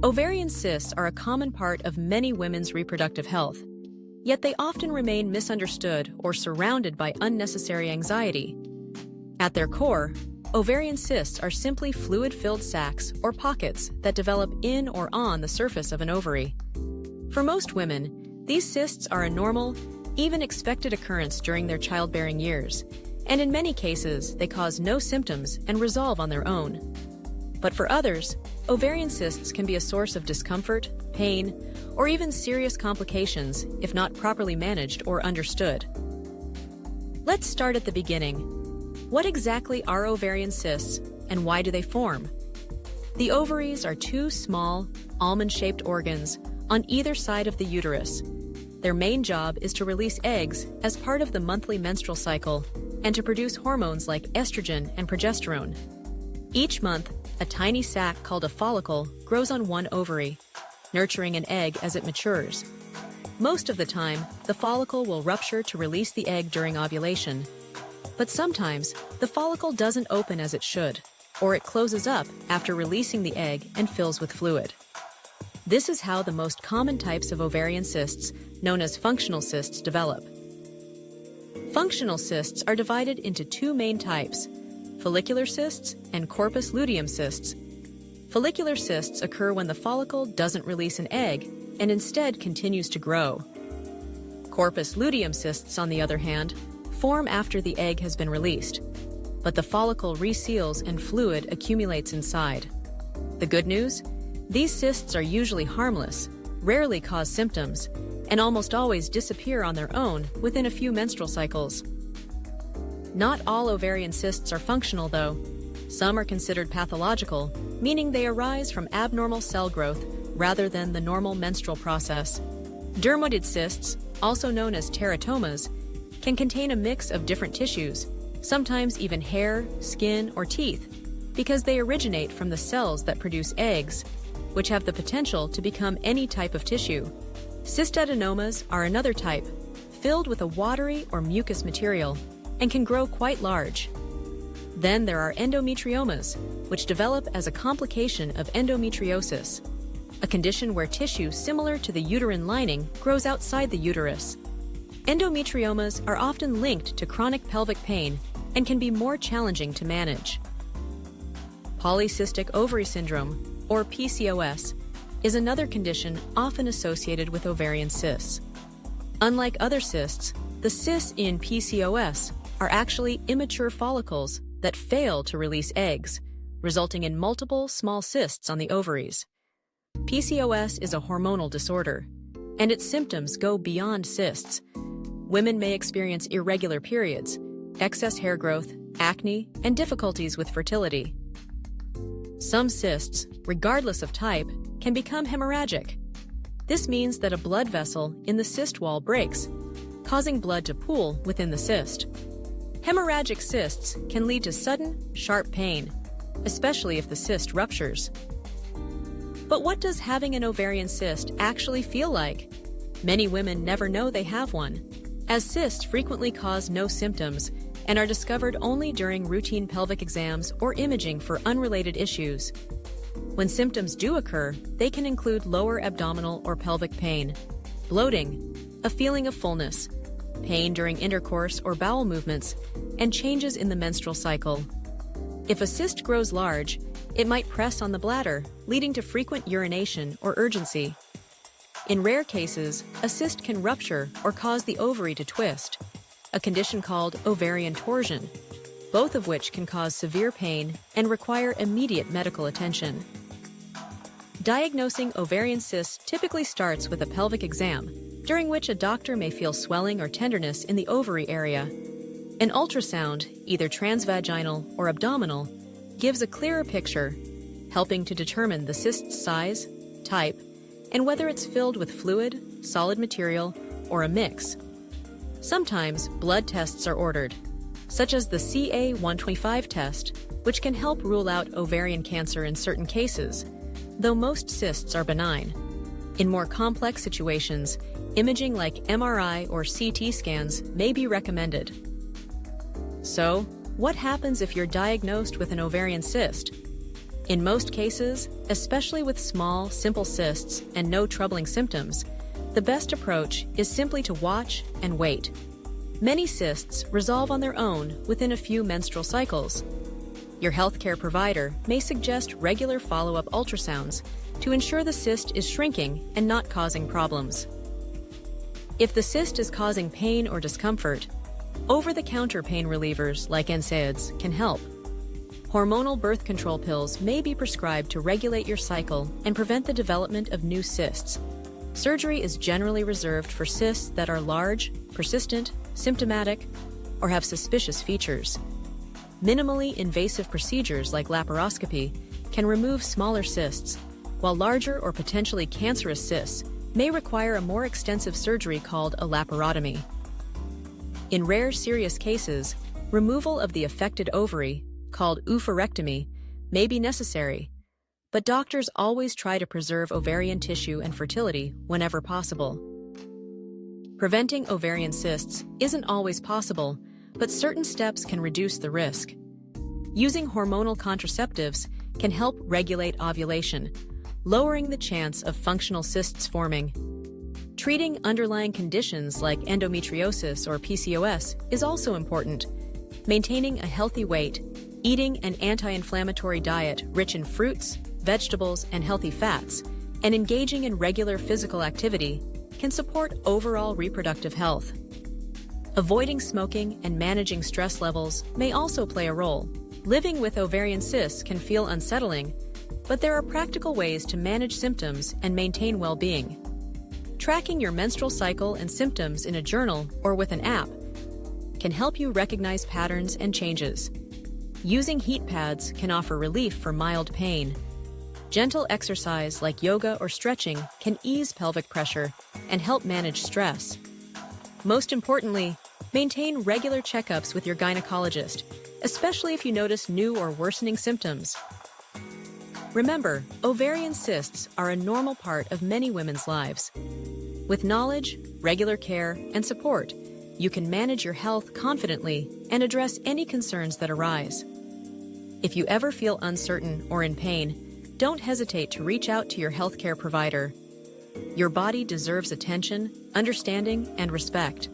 Ovarian cysts are a common part of many women's reproductive health, yet they often remain misunderstood or surrounded by unnecessary anxiety. At their core, ovarian cysts are simply fluid-filled sacs or pockets that develop in or on the surface of an ovary. For most women, these cysts are a normal, even expected occurrence during their childbearing years, and in many cases, they cause no symptoms and resolve on their own. But for others, ovarian cysts can be a source of discomfort, pain, or even serious complications if not properly managed or understood. Let's start at the beginning. What exactly are ovarian cysts, and why do they form? The ovaries are two small, almond-shaped organs on either side of the uterus. Their main job is to release eggs as part of the monthly menstrual cycle and to produce hormones like estrogen and progesterone. Each month, a tiny sac called a follicle grows on one ovary, nurturing an egg as it matures. Most of the time, the follicle will rupture to release the egg during ovulation. But sometimes, the follicle doesn't open as it should, or it closes up after releasing the egg and fills with fluid. This is how the most common types of ovarian cysts, known as functional cysts, develop. Functional cysts are divided into two main types: follicular cysts and corpus luteum cysts. Follicular cysts occur when the follicle doesn't release an egg and instead continues to grow. Corpus luteum cysts, on the other hand, form after the egg has been released, but the follicle reseals and fluid accumulates inside. The good news? These cysts are usually harmless, rarely cause symptoms, and almost always disappear on their own within a few menstrual cycles. Not all ovarian cysts are functional, though. Some are considered pathological, meaning they arise from abnormal cell growth rather than the normal menstrual process. Dermoid cysts, also known as teratomas, can contain a mix of different tissues, sometimes even hair, skin, or teeth, because they originate from the cells that produce eggs, which have the potential to become any type of tissue. Cystadenomas are another type, filled with a watery or mucus material, and can grow quite large. Then there are endometriomas, which develop as a complication of endometriosis, a condition where tissue similar to the uterine lining grows outside the uterus. Endometriomas are often linked to chronic pelvic pain and can be more challenging to manage. Polycystic ovary syndrome, or PCOS, is another condition often associated with ovarian cysts. Unlike other cysts, the cysts in PCOS are actually immature follicles that fail to release eggs, resulting in multiple small cysts on the ovaries. PCOS is a hormonal disorder, and its symptoms go beyond cysts. Women may experience irregular periods, excess hair growth, acne, and difficulties with fertility. Some cysts, regardless of type, can become hemorrhagic. This means that a blood vessel in the cyst wall breaks, causing blood to pool within the cyst. Hemorrhagic cysts can lead to sudden, sharp pain, especially if the cyst ruptures. But what does having an ovarian cyst actually feel like? Many women never know they have one, as cysts frequently cause no symptoms and are discovered only during routine pelvic exams or imaging for unrelated issues. When symptoms do occur, they can include lower abdominal or pelvic pain, bloating, a feeling of fullness, pain during intercourse or bowel movements, and changes in the menstrual cycle. If a cyst grows large, it might press on the bladder, leading to frequent urination or urgency. In rare cases, a cyst can rupture or cause the ovary to twist, a condition called ovarian torsion, both of which can cause severe pain and require immediate medical attention. Diagnosing ovarian cysts typically starts with a pelvic exam, during which a doctor may feel swelling or tenderness in the ovary area. An ultrasound, either transvaginal or abdominal, gives a clearer picture, helping to determine the cyst's size, type, and whether it's filled with fluid, solid material, or a mix. Sometimes blood tests are ordered, such as the CA-125 test, which can help rule out ovarian cancer in certain cases, though most cysts are benign. In more complex situations, imaging like MRI or CT scans may be recommended. So, what happens if you're diagnosed with an ovarian cyst? In most cases, especially with small, simple cysts and no troubling symptoms, the best approach is simply to watch and wait. Many cysts resolve on their own within a few menstrual cycles. Your healthcare provider may suggest regular follow-up ultrasounds to ensure the cyst is shrinking and not causing problems. If the cyst is causing pain or discomfort, over-the-counter pain relievers like NSAIDs can help. Hormonal birth control pills may be prescribed to regulate your cycle and prevent the development of new cysts. Surgery is generally reserved for cysts that are large, persistent, symptomatic, or have suspicious features. Minimally invasive procedures like laparoscopy can remove smaller cysts, while larger or potentially cancerous cysts may require a more extensive surgery called a laparotomy. In rare serious cases, removal of the affected ovary, called oophorectomy, may be necessary, but doctors always try to preserve ovarian tissue and fertility whenever possible. Preventing ovarian cysts isn't always possible, but certain steps can reduce the risk. Using hormonal contraceptives can help regulate ovulation, lowering the chance of functional cysts forming. Treating underlying conditions like endometriosis or PCOS is also important. Maintaining a healthy weight, eating an anti-inflammatory diet rich in fruits, vegetables, and healthy fats, and engaging in regular physical activity can support overall reproductive health. Avoiding smoking and managing stress levels may also play a role. Living with ovarian cysts can feel unsettling, but there are practical ways to manage symptoms and maintain well-being. Tracking your menstrual cycle and symptoms in a journal or with an app can help you recognize patterns and changes. Using heat pads can offer relief for mild pain. Gentle exercise like yoga or stretching can ease pelvic pressure and help manage stress. Most importantly, maintain regular checkups with your gynecologist, especially if you notice new or worsening symptoms. Remember, ovarian cysts are a normal part of many women's lives. With knowledge, regular care, and support, you can manage your health confidently and address any concerns that arise. If you ever feel uncertain or in pain, don't hesitate to reach out to your healthcare provider. Your body deserves attention, understanding, and respect.